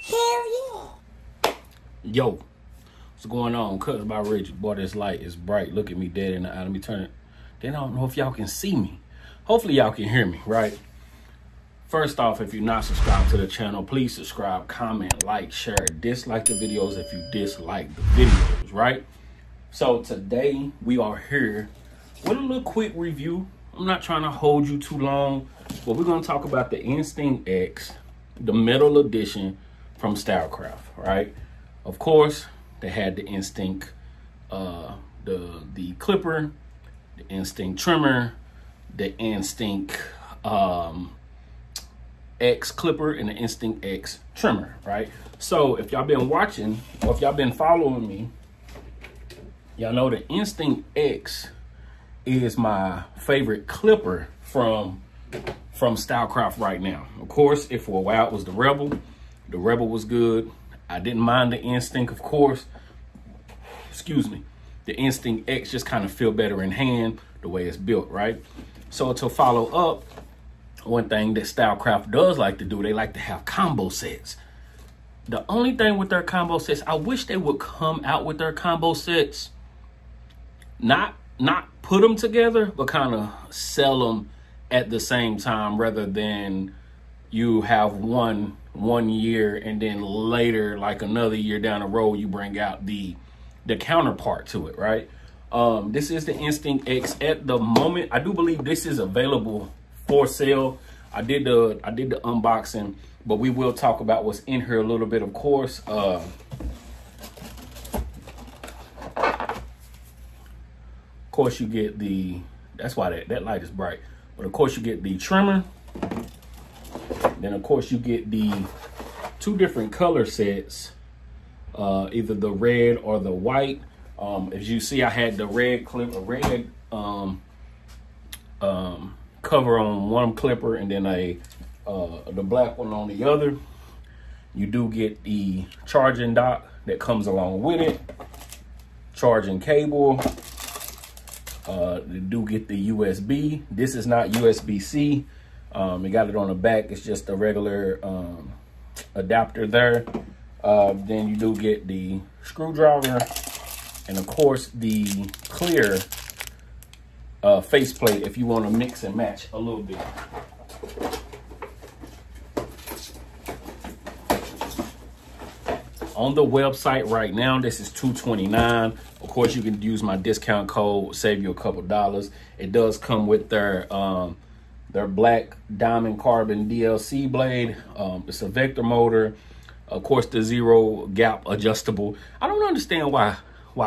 Hell yeah. Yo, what's going on? Cuts by Reggie. Boy, this light is bright. Look at me dead in the eye. Let me turn it. Then I don't know if y'all can see me. Hopefully y'all can hear me, right? First off, if you're not subscribed to the channel, please subscribe, comment, like, share, dislike the videos if you dislike the videos, right? So today we are here with a little quick review. I'm not trying to hold you too long, but we're going to talk about the Instinct X, the metal edition from Stylecraft, right? Of course, they had the Instinct, the clipper, the Instinct trimmer, the Instinct X clipper, and the Instinct X trimmer, right? So if y'all been watching, or if y'all been following me, y'all know the Instinct X is my favorite clipper from Stylecraft right now. Of course, if for a while it was the Rebel. The Rebel was good. I didn't mind the Instinct, of course. Excuse me. The Instinct X just kind of feel better in hand the way it's built, right? So to follow up, one thing that Stylecraft does like to do, they like to have combo sets. The only thing with their combo sets, I wish they would come out with their combo sets, not put them together, but kind of sell them at the same time, rather than you have one year and then later, like another year down the road, you bring out the counterpart to it, right? This is the Instinct X. At the moment, I do believe this is available for sale. I did the unboxing, but we will talk about what's in here a little bit, of course. Of course, you get the, that's why that light is bright. But of course, you get the trimmer. Then of course, you get the two different color sets, either the red or the white. As you see, I had the red cover on one clipper, and then the black one on the other. You do get the charging dock that comes along with it, charging cable. You do get the USB. This is not USB-C. You got it on the back. It's just a regular adapter there. Then you do get the screwdriver, and of course the clear faceplate if you want to mix and match a little bit. On the website right now, this is $229. Of course, you can use my discount code, save you a couple dollars. It does come with their black diamond carbon DLC blade. It's a vector motor. Of course, the zero gap adjustable. I don't understand why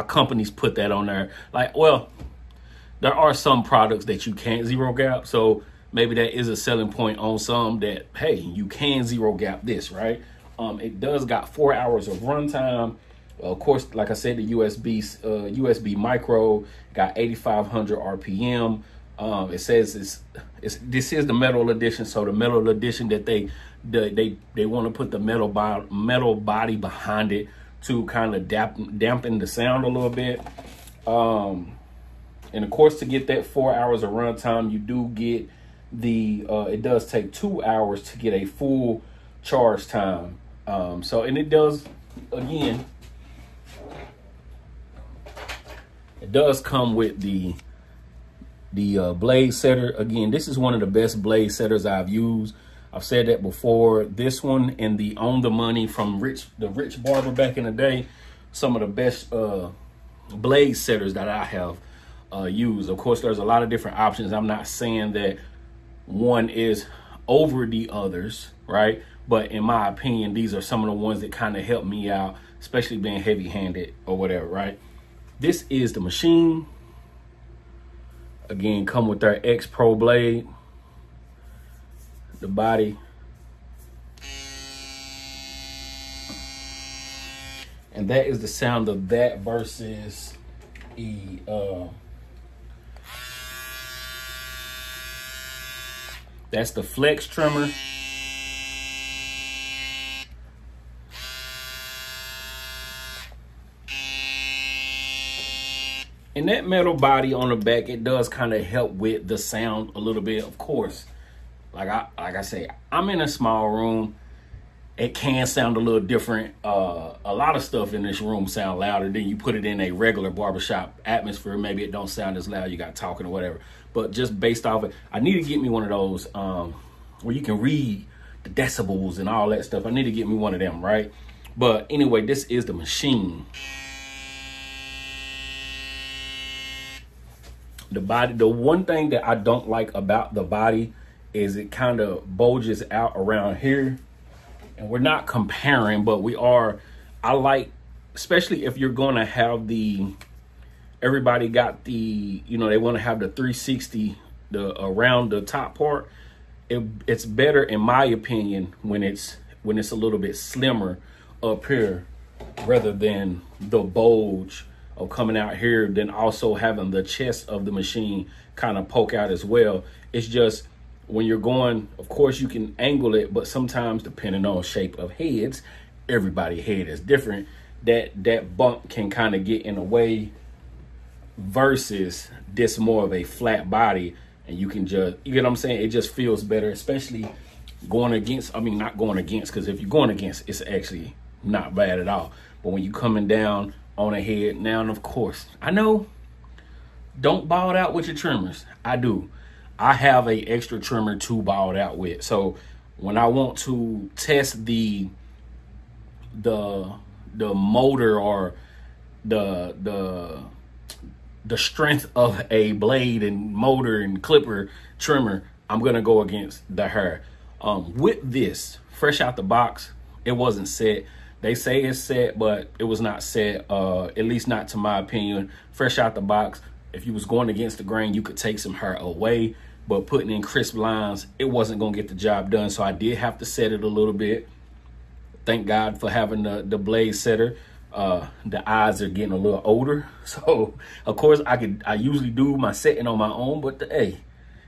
companies put that on there. Like, well, there are some products that you can't zero gap, so maybe that is a selling point on some that, hey, you can zero gap this, right? It does got 4 hours of runtime. Of course, like I said, the USB micro got 8,500 RPM. It says this is the metal edition, so the metal edition that they want to put the metal body behind it to kind of dampen the sound a little bit. And of course, to get that 4 hours of runtime, you do get the it does take 2 hours to get a full charge time. And it does, again, it does come with the blade setter. Again, this is one of the best blade setters I've used. I've said that before. This one and the On the Money from the Rich Barber back in the day, some of the best blade setters that I have used. Of course, there's a lot of different options. I'm not saying that one is over the others, right? But in my opinion, these are some of the ones that kind of help me out, especially being heavy-handed or whatever, right? This is the machine. Again, come with their X Pro blade. The body. And that is the sound of that versus that's the flex trimmer. And that metal body on the back, it does kind of help with the sound a little bit, of course. Like I say, I'm in a small room. it can sound a little different. A lot of stuff in this room sound louder than you put it in a regular barbershop atmosphere. Maybe it don't sound as loud. You got talking or whatever. But just based off it, I need to get me one of those where you can read the decibels and all that stuff. I need to get me one of them, right? But anyway, this is the machine. The body, the one thing that I don't like about the body is it kind of bulges out around here. And we're not comparing, but we are. I like, especially if you're going to have everybody got the, you know, they want to have the 360 around the top part. It's better, in my opinion, when it's a little bit slimmer up here rather than the bulge of coming out here, then also having the chest of the machine kind of poke out as well. It's just, when you're going, of course you can angle it, but sometimes depending on shape of heads, everybody's head is different, that bump can kind of get in the way versus this more of a flat body, and you can just, you get what I'm saying? It just feels better, especially going against, I mean, not going against, because if you're going against, it's actually not bad at all. But when you're coming down on a head, now, and of course, I know, don't bald out with your trimmers. I do. I have a extra trimmer to bald out with. So when I want to test the motor or the strength of a blade and motor and clipper trimmer, I'm gonna go against the hair. With this, fresh out the box, it wasn't set. They say it's set, but it was not set, at least not to my opinion. Fresh out the box, if you was going against the grain, you could take some hair away, but putting in crisp lines, it wasn't gonna get the job done. So I did have to set it a little bit. Thank God for having the blade setter. The eyes are getting a little older. So of course I usually do my setting on my own, but hey,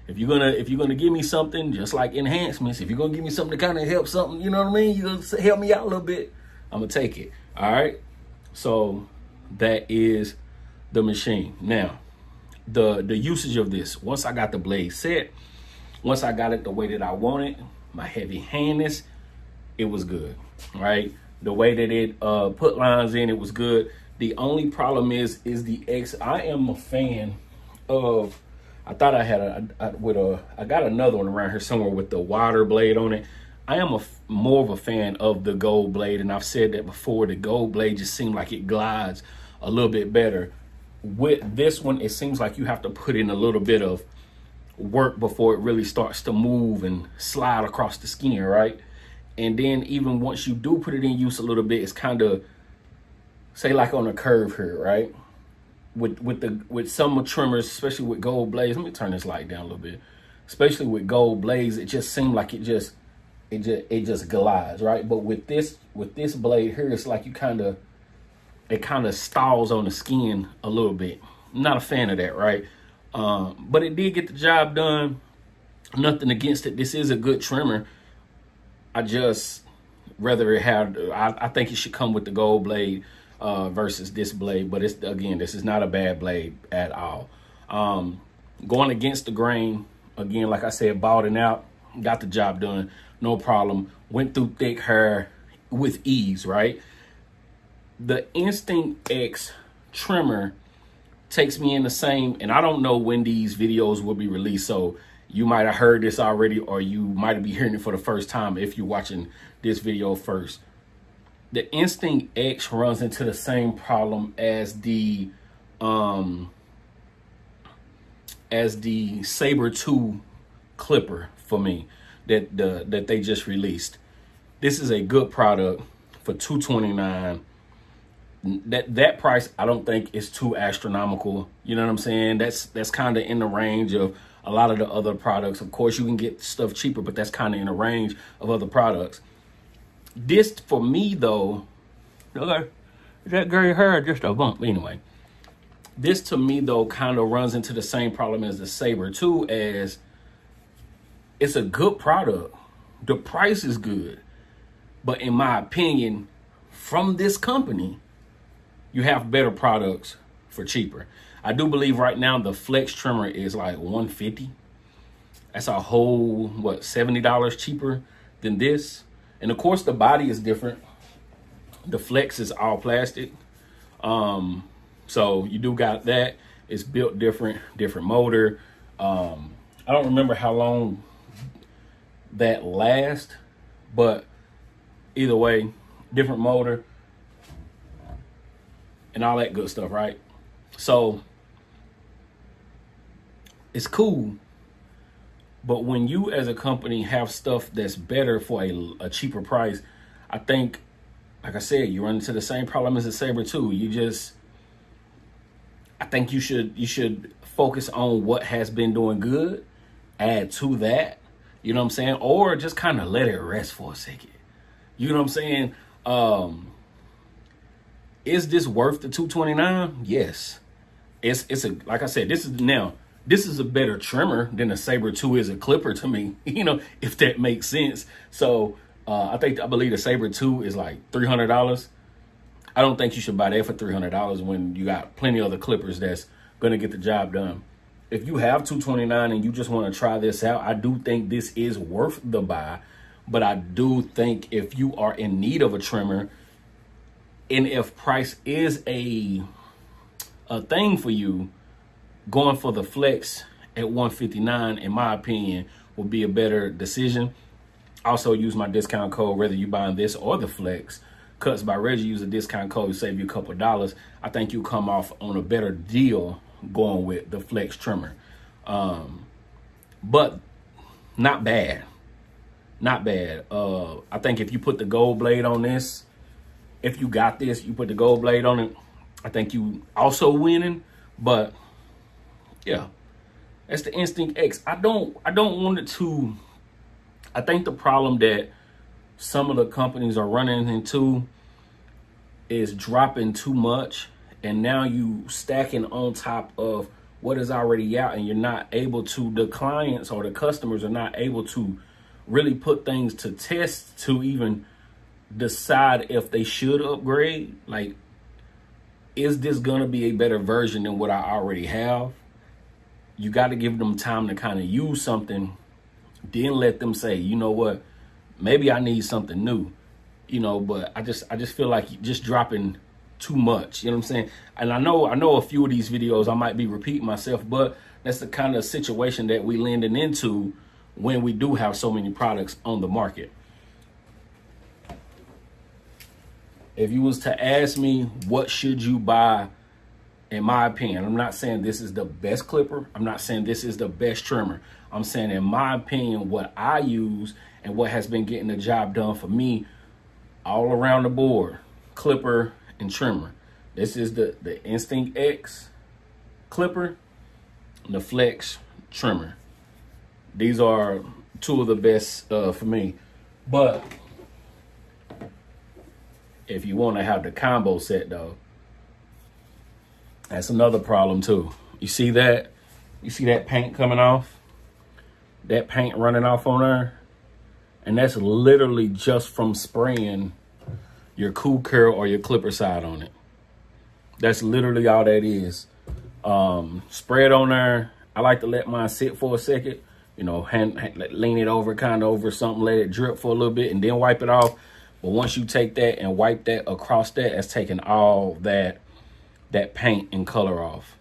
if you're gonna give me something, just like enhancements, if you're gonna give me something to kind of help something, you know what I mean? You're gonna help me out a little bit, I'm gonna take it. All right. So that is the machine. Now, the usage of this, once I got the blade set, once I got it the way that I wanted, my heavy handness, it was good, right? The way that it put lines in, it was good. The only problem is the X. I am a fan of, I thought I had I got another one around here somewhere with the wider blade on it. I am more of a fan of the gold blade, and I've said that before. The gold blade just seemed like it glides a little bit better. With this one, it seems like you have to put in a little bit of work before it really starts to move and slide across the skin, right? And then even once you do put it in use a little bit, it's kind of, say like on a curve here, right? With some trimmers, especially with gold blades, let me turn this light down a little bit. Especially with gold blades, it just seemed like it just glides, right? But with this blade here, it's like it kind of stalls on the skin a little bit. I'm not a fan of that, right? But it did get the job done. Nothing against it. This is a good trimmer. I just rather it have, I think it should come with the gold blade versus this blade. But it's, again, this is not a bad blade at all. Going against the grain, again, like I said, balding out, got the job done, no problem. Went through thick hair with ease, right? The Instinct X trimmer takes me in the same, and I don't know when these videos will be released, so you might have heard this already, or you might be hearing it for the first time if you're watching this video first. The Instinct X runs into the same problem as the Saber 2 clipper for me that they just released. This is a good product for $229. That price, I don't think is too astronomical. You know what I'm saying? That's kind of in the range of a lot of the other products. Of course, you can get stuff cheaper, but that's kind of in the range of other products. This, for me, though, okay, that gray hair just a bump. Anyway, this to me, though, kind of runs into the same problem as the Saber 2, as it's a good product. The price is good. But in my opinion, from this company, you have better products for cheaper. I do believe right now the Flex trimmer is like $150. That's a whole, what, $70 cheaper than this. And of course the body is different. The flex is all plastic. So you do got that. It's built different motor. I don't remember how long that lasts, but either way, different motor and all that good stuff, right? So it's cool. But when you as a company have stuff that's better for a cheaper price, I think, like I said, you run into the same problem as the Saber 2. I think you should focus on what has been doing good, add to that, you know what I'm saying? Or just kind of let it rest for a second. You know what I'm saying? Is this worth the $229? Yes. It's a, like I said, this is a better trimmer than a Saber 2 is a clipper to me, you know, if that makes sense. So I believe the Saber 2 is like $300. I don't think you should buy that for $300 when you got plenty of other clippers that's going to get the job done. If you have $229 and you just want to try this out, I do think this is worth the buy. But I do think if you are in need of a trimmer, and if price is a thing for you, going for the flex at $159, in my opinion, would be a better decision. Also use my discount code, whether you're buying this or the flex. Cuts by Reggie, use a discount code to save you a couple of dollars. I think you come off on a better deal going with the flex trimmer. But not bad. Not bad. I think if you put the gold blade on this, if you got this, you put the gold blade on it, I think you also winning. But yeah, that's the Instinct X. I don't want it to. I think the problem that some of the companies are running into is dropping too much, and now you stacking on top of what is already out, and you're not able to, the clients or the customers are not able to really put things to test to even decide if they should upgrade. Like, is this gonna be a better version than what I already have? You got to give them time to kind of use something, then let them say, you know what, maybe I need something new, you know. But I just feel like just dropping too much, you know what I'm saying? And I know a few of these videos I might be repeating myself, but that's the kind of situation that we landing into when we do have so many products on the market. If you was to ask me what should you buy, in my opinion, I'm not saying this is the best clipper. I'm not saying this is the best trimmer. I'm saying, in my opinion, what I use and what has been getting the job done for me all around the board, clipper and trimmer. This is the Instinct X clipper and the Flex trimmer. These are two of the best for me. But if you want to have the combo set though, that's another problem too. You see that? You see that paint coming off? That paint running off on there? And that's literally just from spraying your cool curl or your clipper side on it. That's literally all that is. Spray it on there. I like to let mine sit for a second. You know, lean it over, kind of over something, let it drip for a little bit and then wipe it off. But once you take that and wipe that across that, that's taking all that paint and color off.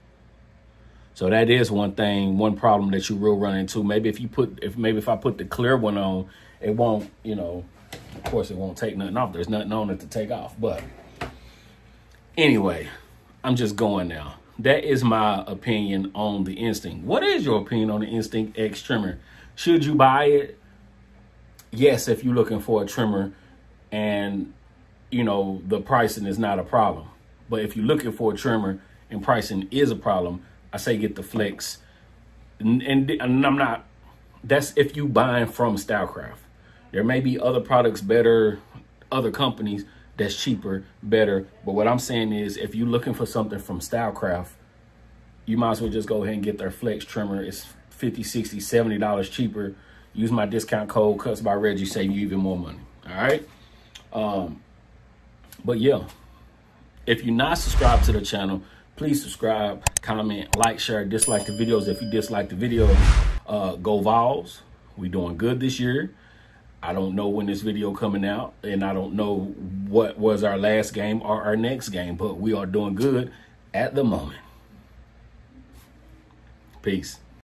So that is one thing, one problem that you will run into. Maybe if I put the clear one on, it won't, you know, of course it won't take nothing off. There's nothing on it to take off. But anyway, I'm just going now. That is my opinion on the Instinct. What is your opinion on the Instinct X trimmer? Should you buy it? Yes, if you're looking for a trimmer and, you know, the pricing is not a problem. But if you're looking for a trimmer and pricing is a problem, I say get the Flex. And I'm not, that's if you buying from Stylecraft. There may be other products better, other companies that's cheaper, better. But what I'm saying is, if you're looking for something from Stylecraft, you might as well just go ahead and get their Flex trimmer. It's $50, $60, $70 cheaper. Use my discount code, Cuts by Reggie, save you even more money. All right. But yeah, if you're not subscribed to the channel, please subscribe, comment, like, share, dislike the videos. If you dislike the video, go Vols. We doing good this year. I don't know when this video coming out, and I don't know what was our last game or our next game, but we are doing good at the moment. Peace.